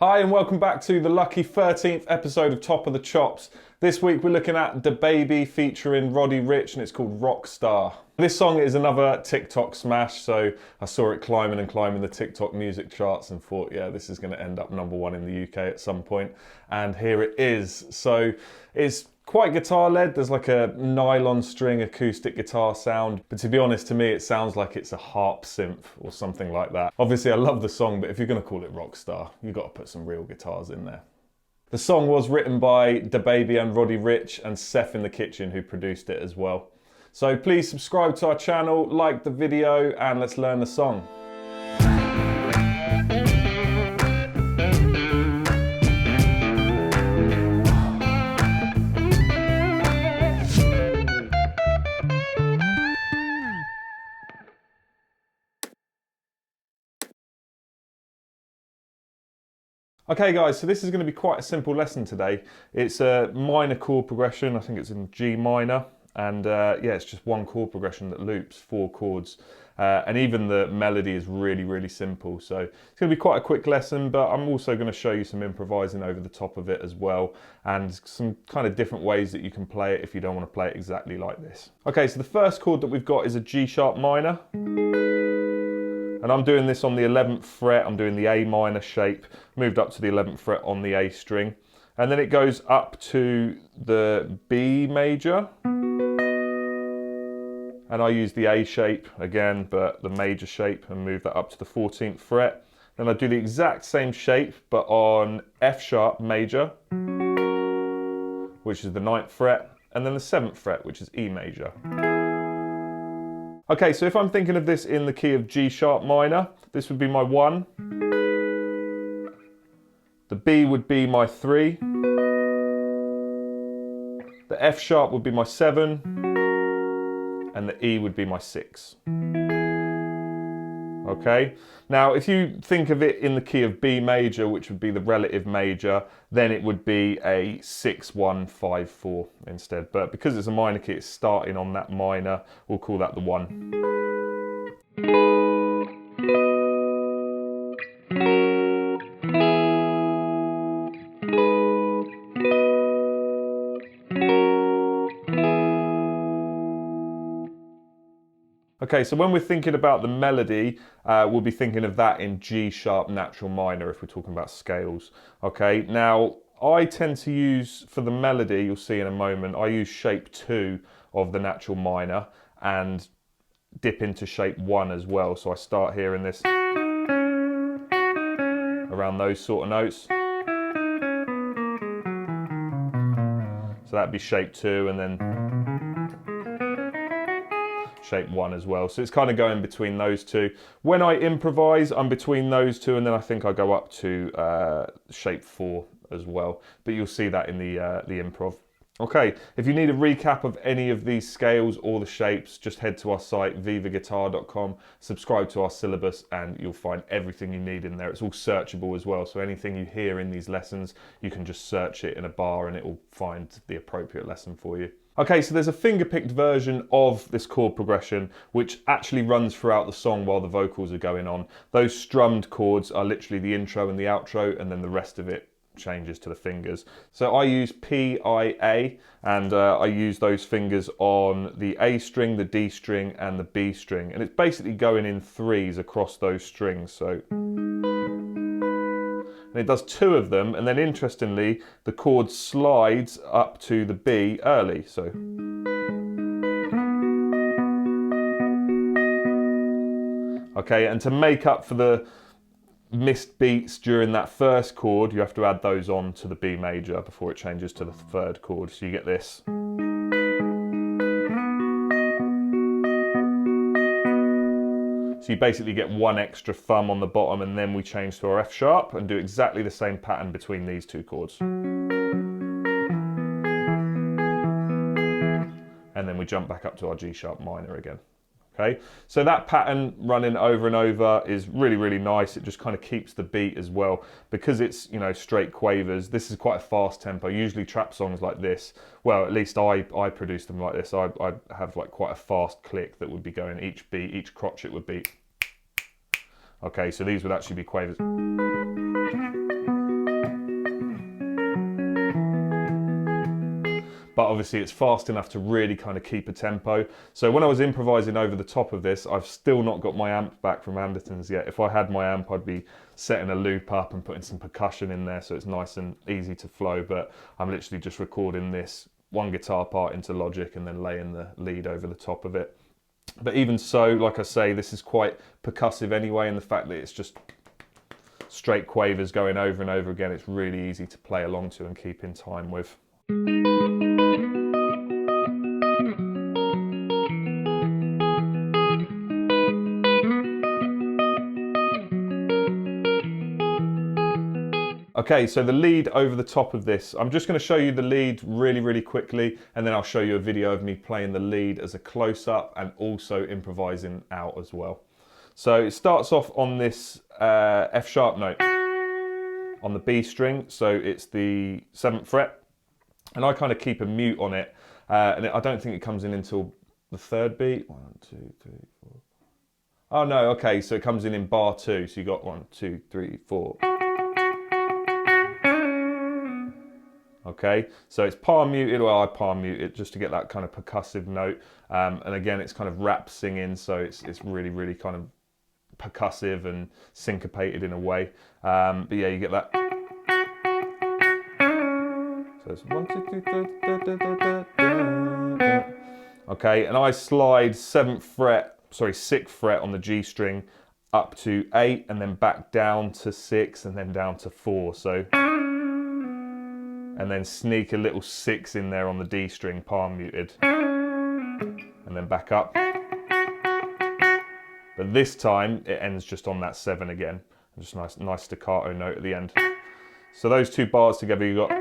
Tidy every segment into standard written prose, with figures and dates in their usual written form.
Hi and welcome back to the lucky 13th episode of Top of the Chops. This week we're looking at DaBaby featuring Roddy Ricch and it's called Rockstar. This song is another TikTok smash, so I saw it climbing and climbing the TikTok music charts and thought, yeah, this is going to end up #1 in the UK at some point. And here it is. So it's quite guitar led. There's like a nylon string acoustic guitar sound, but to be honest, to me it sounds like it's a harp synth or something like that. Obviously I love the song, but if you're going to call it Rockstar, you've got to put some real guitars in there. The song was written by DaBaby and Roddy Ricch and Seth in the Kitchen, who produced it as well. So please subscribe to our channel, like the video, and let's learn the song. Okay guys, so this is going to be quite a simple lesson today. It's a minor chord progression, I think it's in G minor, and yeah, it's just one chord progression that loops, 4 chords. And even the melody is really simple, so it's going to be quite a quick lesson, but I'm also going to show you some improvising over the top of it as well, and some kind of different ways that you can play it if you don't want to play it exactly like this. Okay, so the first chord that we've got is a G sharp minor. And I'm doing this on the 11th fret, I'm doing the A minor shape, moved up to the 11th fret on the A string. And then it goes up to the B major. And I use the A shape again, but the major shape, and move that up to the 14th fret. Then I do the exact same shape, but on F sharp major, which is the 9th fret, and then the 7th fret, which is E major. Okay, so if I'm thinking of this in the key of G sharp minor, this would be my 1. The B would be my 3. The F sharp would be my 7. And the E would be my 6. Okay, now if you think of it in the key of B major, which would be the relative major, then it would be a 6-1-5-4 instead. But because it's a minor key, it's starting on that minor, we'll call that the 1. Okay, so when we're thinking about the melody, we'll be thinking of that in G sharp natural minor if we're talking about scales. Okay, now I tend to use, for the melody, you'll see in a moment, I use shape 2 of the natural minor and dip into shape 1 as well. So I start here in this, around those sort of notes. So that'd be shape 2 and then shape 1 as well. So it's kind of going between those two. When I improvise, I'm between those two, and then I think I go up to shape 4 as well. But you'll see that in the improv. Okay, if you need a recap of any of these scales or the shapes, just head to our site, veevarguitar.com, subscribe to our syllabus, and you'll find everything you need in there. It's all searchable as well, so anything you hear in these lessons, you can just search it in a bar and it will find the appropriate lesson for you. Okay, so there's a finger-picked version of this chord progression which actually runs throughout the song while the vocals are going on. Those strummed chords are literally the intro and the outro, and then the rest of it changes to the fingers. So I use P, I, A, and I use those fingers on the A string, the D string, and the B string. And it's basically going in 3s across those strings. So, and it does 2 of them, and then interestingly, the chord slides up to the B early. So, okay, and to make up for the missed beats during that first chord, you have to add those on to the B major before it changes to the 3rd chord. So you get this. So you basically get 1 extra thumb on the bottom, and then we change to our F sharp and do exactly the same pattern between these 2 chords. And then we jump back up to our G sharp minor again. Okay, so that pattern running over and over is really nice. It just kind of keeps the beat as well, because it's, you know, straight quavers. This is quite a fast tempo. Usually trap songs like this, well, at least I produce them like this. I have like quite a fast click that would be going each beat, each crotchet would be. Okay, so these would actually be quavers. but obviously it's fast enough to really kind of keep a tempo. So when I was improvising over the top of this, I've still not got my amp back from Anderton's yet. If I had my amp, I'd be setting a loop up and putting some percussion in there so it's nice and easy to flow, but I'm literally just recording this one guitar part into Logic and then laying the lead over the top of it. But even so, like I say, this is quite percussive anyway, and the fact that it's just straight quavers going over and over again, it's really easy to play along to and keep in time with. Okay, so the lead over the top of this, I'm just going to show you the lead really quickly, and then I'll show you a video of me playing the lead as a close-up and also improvising out as well. So it starts off on this F sharp note on the B string, so it's the 7th fret, and I kind of keep a mute on it, and I don't think it comes in until the 3rd beat. 1, 2, 3, 4. Oh no, okay, so it comes in bar 2, so you got 1, 2, 3, 4. Okay, so it's palm muted, well I palm mute it just to get that kind of percussive note, and again it's kind of rap singing, so it's really kind of percussive and syncopated in a way, but yeah, you get that. So it's 1, 2, 3, okay, and I slide 6th fret on the G string up to 8 and then back down to 6 and then down to 4, so, and then sneak a little 6 in there on the D string, palm muted, and then back up. But this time it ends just on that 7 again, just nice staccato note at the end. So those two bars together, you got.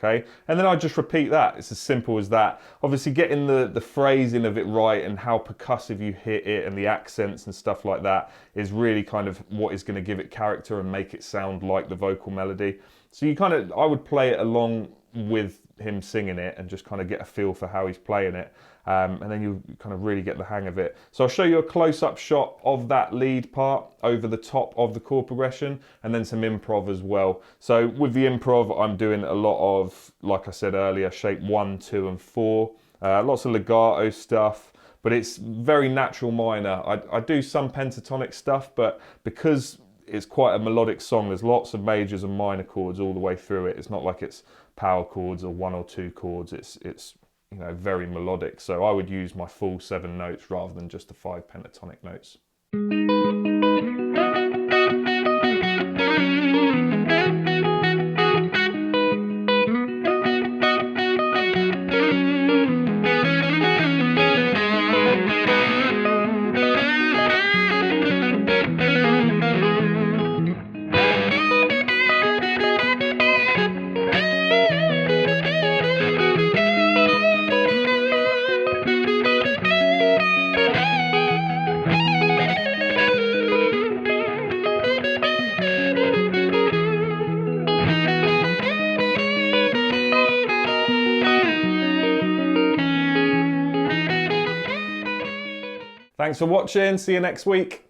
Okay, and then I just repeat that. It's as simple as that. Obviously getting the phrasing of it right and how percussive you hit it and the accents and stuff like that is really kind of what is going to give it character and make it sound like the vocal melody. So you kind of, I would play it along with him singing it and just kind of get a feel for how he's playing it, and then you kind of really get the hang of it. So I'll show you a close-up shot of that lead part over the top of the chord progression and then some improv as well. So with the improv, I'm doing a lot of, like I said earlier, shape 1, 2 and 4, lots of legato stuff, but it's very natural minor. I do some pentatonic stuff, but because it's quite a melodic song, there's lots of majors and minor chords all the way through it. It's not like it's power chords or 1 or 2 chords. It's you know, very melodic. So I would use my full 7 notes rather than just the 5 pentatonic notes. Thanks for watching. See you next week.